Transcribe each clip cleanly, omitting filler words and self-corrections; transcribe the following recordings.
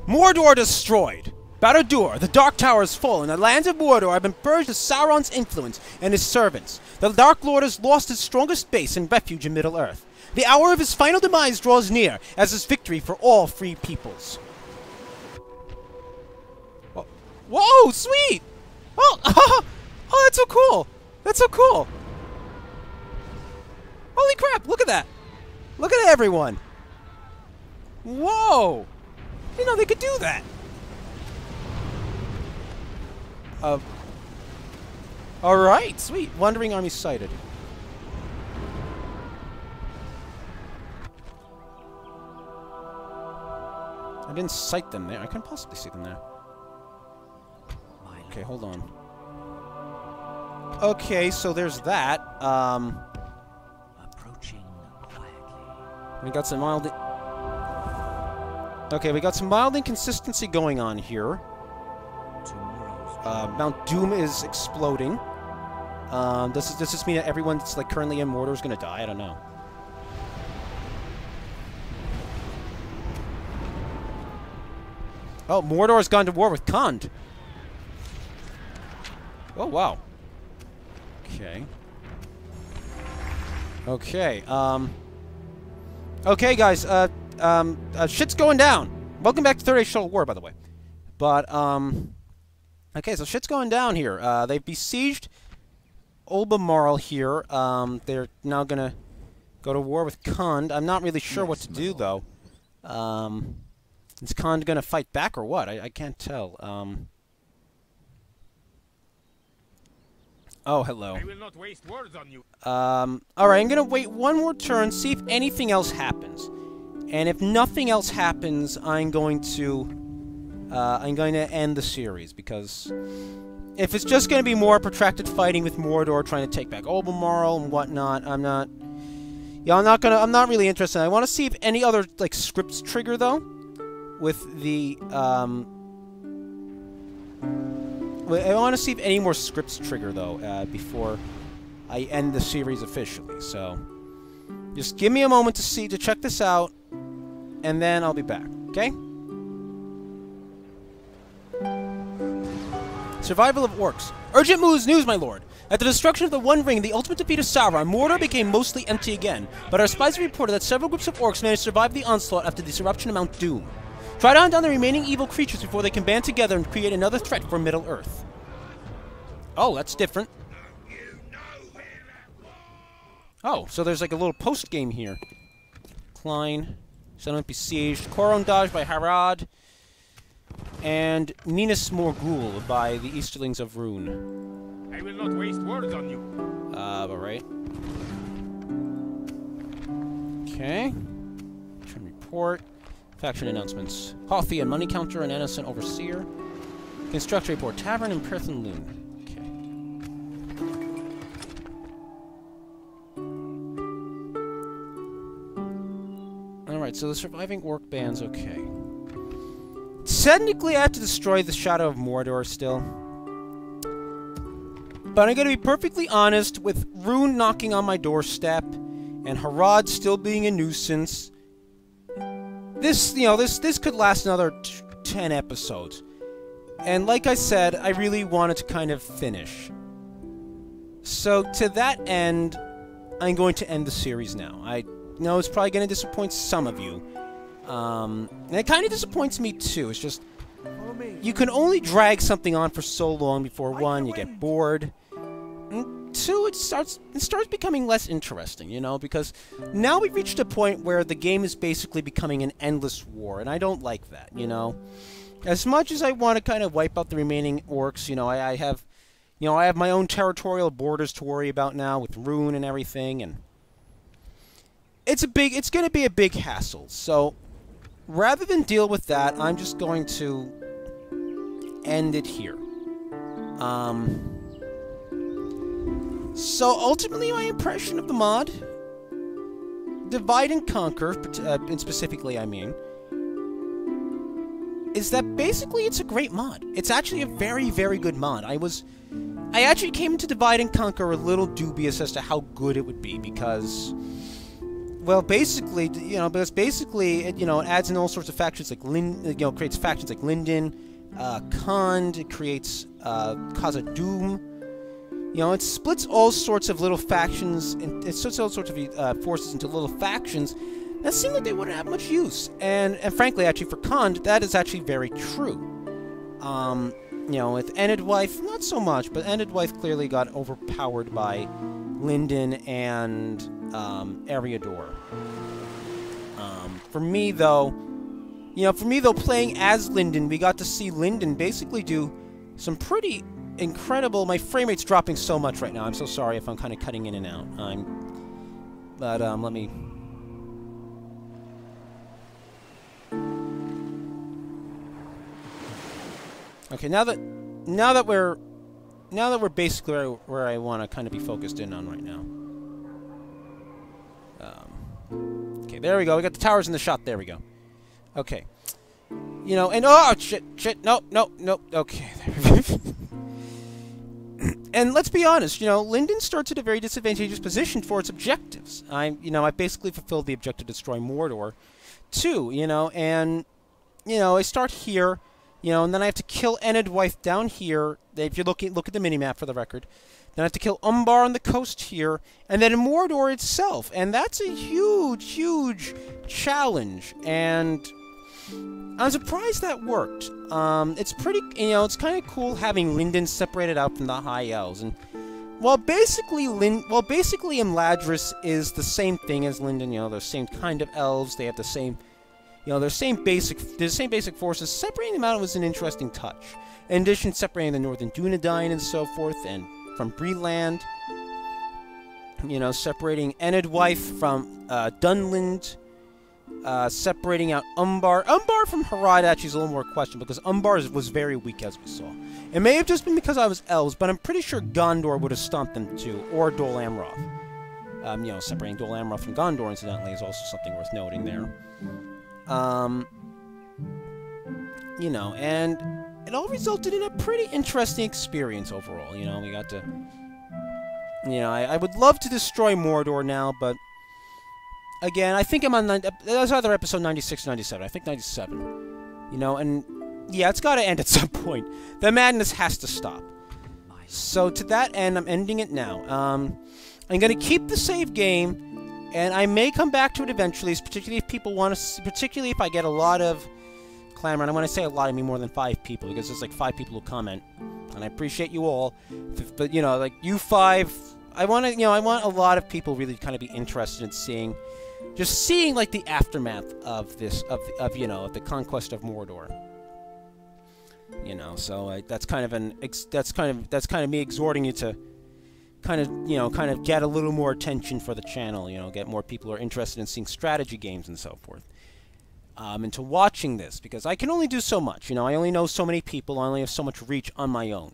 Mordor destroyed! Barad-dûr, the Dark Tower is full, and the lands of Mordor have been purged of Sauron's influence and his servants. The Dark Lord has lost his strongest base and refuge in Middle-earth. The hour of his final demise draws near, as is victory for all free peoples. Whoa, sweet! Oh, oh, that's so cool! That's so cool! Holy crap, look at that! Look at everyone! Whoa! You know, they could do that! Alright, sweet. Wandering army sighted. I didn't sight them there. I couldn't possibly see them there. Okay, hold on. Okay, so there's that. Approaching quietly. We got some mild... Okay, we got some mild inconsistency going on here. Mount Doom is exploding. Does this mean that everyone that's like currently in Mordor is gonna die? I don't know. Oh, Mordor has gone to war with Khand. Oh wow. Okay. Okay. Okay, guys. Shit's going down. Welcome back to Third Age Total War, by the way. But okay, so shit's going down here. They've besieged Albemarle here. They're now gonna go to war with Khand. I'm not really sure what to do, though. Is Khand gonna fight back or what? I can't tell. Oh, hello. I will not waste words on you. Alright, I'm gonna wait one more turn, see if anything else happens. And if nothing else happens, I'm going to end the series, because if it's just going to be more protracted fighting with Mordor trying to take back Albemarle and whatnot, I'm not really interested. I want to see if any other, like, scripts trigger, though, with the, I want to see if any more scripts trigger, though, before I end the series officially, so just give me a moment to check this out, and then I'll be back, okay? Survival of Orcs. Urgent news, my lord! At the destruction of the One Ring and the ultimate defeat of Sauron, Mordor became mostly empty again, but our spies have reported that several groups of orcs managed to survive the onslaught after the eruption of Mount Doom. Try to hunt down the remaining evil creatures before they can band together and create another threat for Middle-earth. Oh, that's different. Oh, so there's like a little post-game here. Klein. Settlement besieged. Coron dodged by Harad. And Minas Morgul by the Easterlings of Rune. I will not waste words on you. Alright. Okay. Turn report. Faction announcements. Hothy and Money Counter and Innocent Overseer. Construction report. Tavern in Perth and Loon. Alright, so the surviving orc band's okay. Technically, I have to destroy the Shadow of Mordor still. But I'm gonna be perfectly honest, with Rune knocking on my doorstep, and Harad still being a nuisance, this could last another 10 episodes. And like I said, I really wanted to kind of finish. So, to that end, I'm going to end the series now. I know it's probably going to disappoint some of you. And it kind of disappoints me too. It's just, you can only drag something on for so long before, one, you get bored, and two, it starts becoming less interesting, you know, because now we've reached a point where the game is basically becoming an endless war, and I don't like that, you know. As much as I want to kind of wipe out the remaining orcs, you know, I have my own territorial borders to worry about now with Rune and everything, and it's going to be a big hassle. So rather than deal with that, I'm just going to end it here. So ultimately, my impression of the mod, Divide and Conquer, and specifically, I mean, is that basically it's a great mod. It's actually a very, very good mod. I actually came to Divide and Conquer a little dubious as to how good it would be, because well, basically, because basically, it adds in all sorts of factions like creates factions like Lindon, Khand. It creates Kaza Doom. It splits all sorts of little factions, and it splits all sorts of forces into little factions that seem like they wouldn't have much use. And frankly, actually, for Khand, that is actually very true. With Enedwife, not so much, but Enedwife clearly got overpowered by Lindon and Eriador. For me, though, playing as Lindon, we got to see Lindon basically do some pretty incredible... My frame rate's dropping so much right now. I'm so sorry if I'm kind of cutting in and out. But let me... Okay, now that we're basically where I want to kind of be focused in on right now. Okay, there we go. We got the towers in the shot. There we go. Okay. And oh shit, nope. Okay. And let's be honest, Lindon starts at a very disadvantageous position for its objectives. I basically fulfilled the objective to destroy Mordor, too. And I start here. And then I have to kill Enedwife down here. If you look at the minimap for the record. Then I have to kill Umbar on the coast here. And then Mordor itself. And that's a huge, huge challenge. And I'm surprised that worked. It's pretty, it's kind of cool having Lindon separated out from the High Elves. And while basically Imladris is the same thing as Lindon, they're the same kind of elves. They have the same... they're the same basic forces. Separating them out was an interesting touch. In addition, separating the Northern Dunedain and so forth, and from Breland. Separating Enedwife from Dunland. Separating out Umbar. Umbar from Harad actually is a little more questionable, because Umbar was very weak, as we saw. It may have just been because I was elves, but I'm pretty sure Gondor would have stomped them too, or Dol Amroth. Separating Dol Amroth from Gondor, incidentally, is also something worth noting there. And it all resulted in a pretty interesting experience overall. We got to... I would love to destroy Mordor now, but... Again, I think I'm on... That was either episode 96 or 97. I think 97. And... Yeah, it's got to end at some point. The madness has to stop. So, to that end, I'm ending it now. I'm going to keep the save game... And I may come back to it eventually, particularly if people want to... Particularly if I get a lot of clamor. And I want to say a lot, I mean more than 5 people, because there's like 5 people who comment. And I appreciate you all. But, like, you 5... I want to, I want a lot of people really kind of be interested in seeing... Just seeing, like, the aftermath of this... Of the conquest of Mordor. So that's kind of me exhorting you to... kind of get a little more attention for the channel, get more people who are interested in seeing strategy games and so forth. Into watching this, because I can only do so much, I only know so many people, I only have so much reach on my own,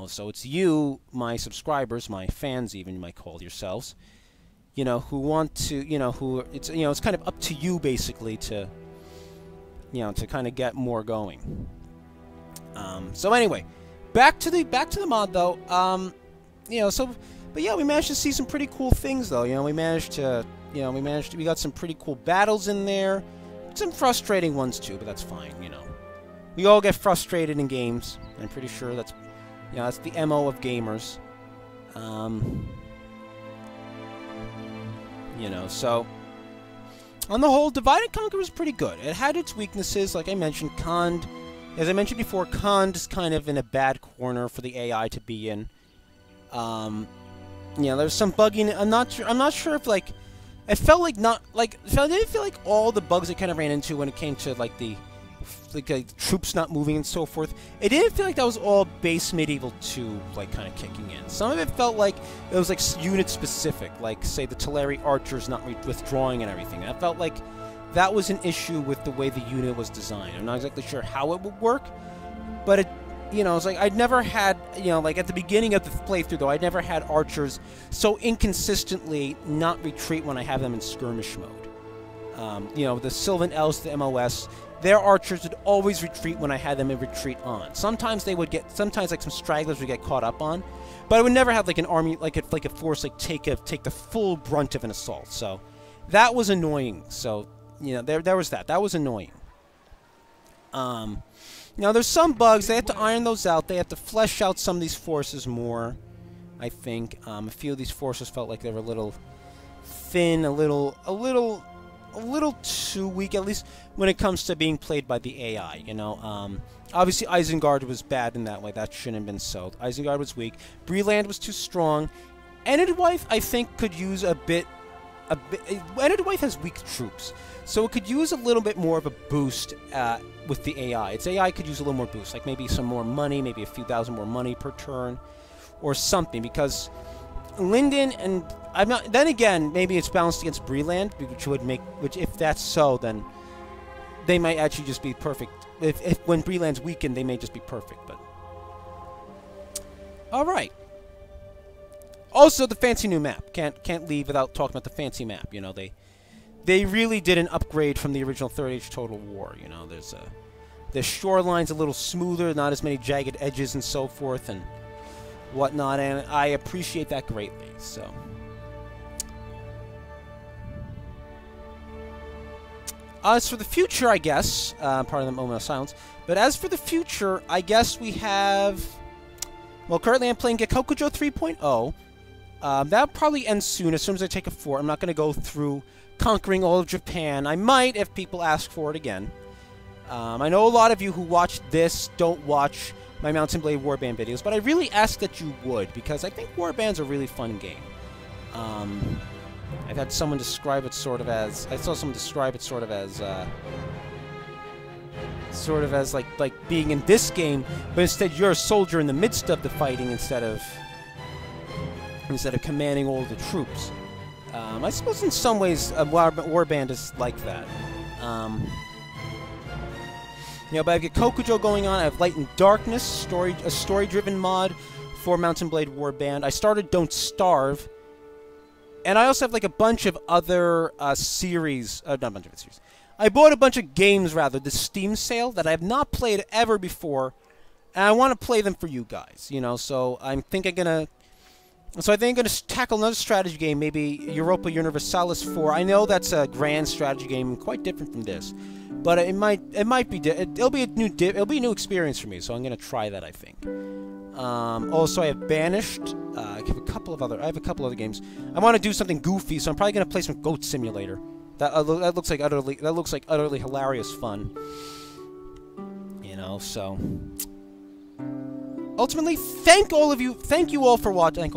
so it's you, my subscribers, my fans even, you might call yourselves, who want to, it's kind of up to you, basically, to, to kind of get more going. So anyway, back to the mod, though, but yeah, we managed to see some pretty cool things, though. We got some pretty cool battles in there. Some frustrating ones, too, but that's fine, We all get frustrated in games. I'm pretty sure that's, that's the MO of gamers. So... On the whole, Divide and Conquer was pretty good. It had its weaknesses, like I mentioned. Khand, as I mentioned before, Khand is kind of in a bad corner for the AI to be in. There's some bugging. I'm not sure if, like, it felt like I didn't feel like all the bugs I kind of ran into when it came to, like, troops not moving and so forth. It didn't feel like that was all base Medieval 2, like, kind of kicking in. Some of it felt like it was, like, unit-specific, like, say, the Teleri archers not withdrawing and everything. I felt like that was an issue with the way the unit was designed. I'm not exactly sure how it would work, but it... it's like, I'd never had, like, at the beginning of the playthrough, though, I'd never had archers so inconsistently not retreat when I have them in skirmish mode. The Sylvan Elves, the MOS, their archers would always retreat when I had them in retreat on. Sometimes they would get, like, some stragglers would get caught up on, but I would never have, like, an army, like a force, like, take the full brunt of an assault, so that was annoying. So, you know, there was that. That was annoying. Now, there's some bugs. They have to iron those out. They have to flesh out some of these forces more, I think. A few of these forces felt like they were a little thin, a little too weak, at least when it comes to being played by the AI, you know. Obviously, Isengard was bad in that way. That shouldn't have been so. Isengard was weak. Breland was too strong. Enedwythe, I think, could use a bit... Enedwythe has weak troops, so it could use a little bit more of a boost with the AI. Its AI could use a little more boost, like maybe some more money, maybe a few thousand more money per turn, or something, because Lindon and... I'm not. Then again, maybe it's balanced against Breland, which would make... Which, if that's so, then they might actually just be perfect. If when Breland's weakened, they may just be perfect, but... Alright. Also, the fancy new map. Can't leave without talking about the fancy map. You know, they really did an upgrade from the original Third Age Total War. You know, the shoreline's a little smoother, not as many jagged edges and so forth and whatnot, and I appreciate that greatly. So, as for the future, I guess, part of the moment of silence. But as for the future, I guess we have. Well, currently I'm playing Gekokujo 3.0. That'll probably end soon, as soon as I take a fort. I'm not going to go through conquering all of Japan. I might if people ask for it again. I know a lot of you who watch this don't watch my Mount & Blade Warband videos, but I really ask that you would, because I think Warband's a really fun game. I've had someone describe it sort of as... I saw someone describe it sort of as like being in this game, but instead you're a soldier in the midst of the fighting instead of commanding all the troops. I suppose in some ways Warband is like that. You know, but I have Gekokujo going on. I have Light and Darkness, a story-driven mod for Mount & Blade Warband. I started Don't Starve, and I also have like a bunch of other series. Not a bunch of series. I bought a bunch of games, rather, the Steam sale, that I have not played ever before, and I want to play them for you guys, you know, so I think I'm going to tackle another strategy game, maybe Europa Universalis 4. I know that's a grand strategy game, quite different from this, but it might be, it'll be a new experience for me, so I'm going to try that, I think. Also, I have Banished. I have a couple of other games. I want to do something goofy, so I'm probably going to play some Goat Simulator. That looks like utterly hilarious fun. You know, so ultimately, thank you all for watching.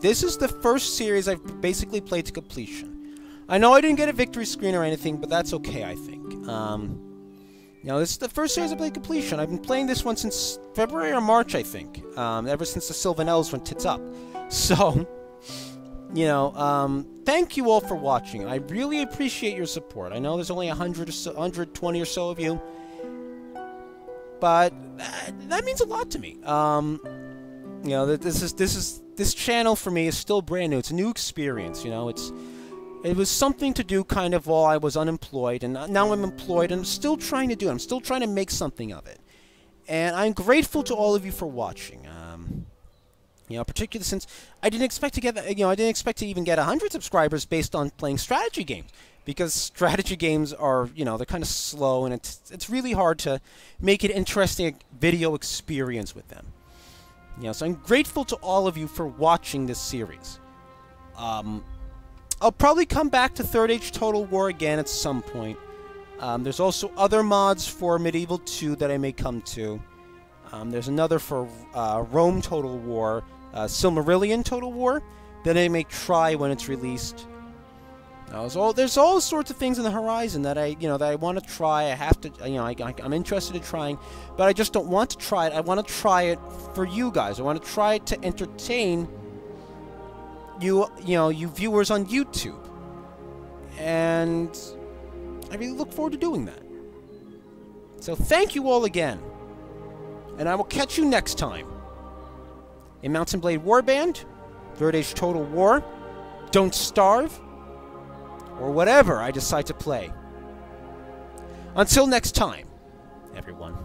This is the first series I've basically played to completion. I know I didn't get a victory screen or anything, but that's okay, I think. You know, this is the first series I played completion. I've been playing this one since February or March, I think. Ever since the Sylvan Elves went tits up. So, you know, thank you all for watching. I really appreciate your support. I know there's only 120 or so of you, but that means a lot to me. You know, this channel for me is still brand new. It's a new experience. You know, it was something to do kind of while I was unemployed, and now I'm employed, and I'm still trying to do it. I'm still trying to make something of it, and I'm grateful to all of you for watching. You know, particularly since I didn't expect to get, I didn't expect to even get 100 subscribers based on playing strategy games, because strategy games are, you know, they're kind of slow, and it's really hard to make an interesting video experience with them. You know, so I'm grateful to all of you for watching this series. I'll probably come back to Third Age Total War again at some point. There's also other mods for Medieval 2 that I may come to. There's another for Rome Total War, Silmarillion Total War, that I may try when it's released. There's all sorts of things in the horizon that I want to try. I have to, I'm interested in trying, but I just don't want to try it. I want to try it for you guys. I want to try it to entertain you viewers on YouTube, and I really look forward to doing that. So thank you all again, and I will catch you next time in Mount & Blade Warband, Third Age Total War, Don't Starve, or whatever I decide to play. Until next time, everyone.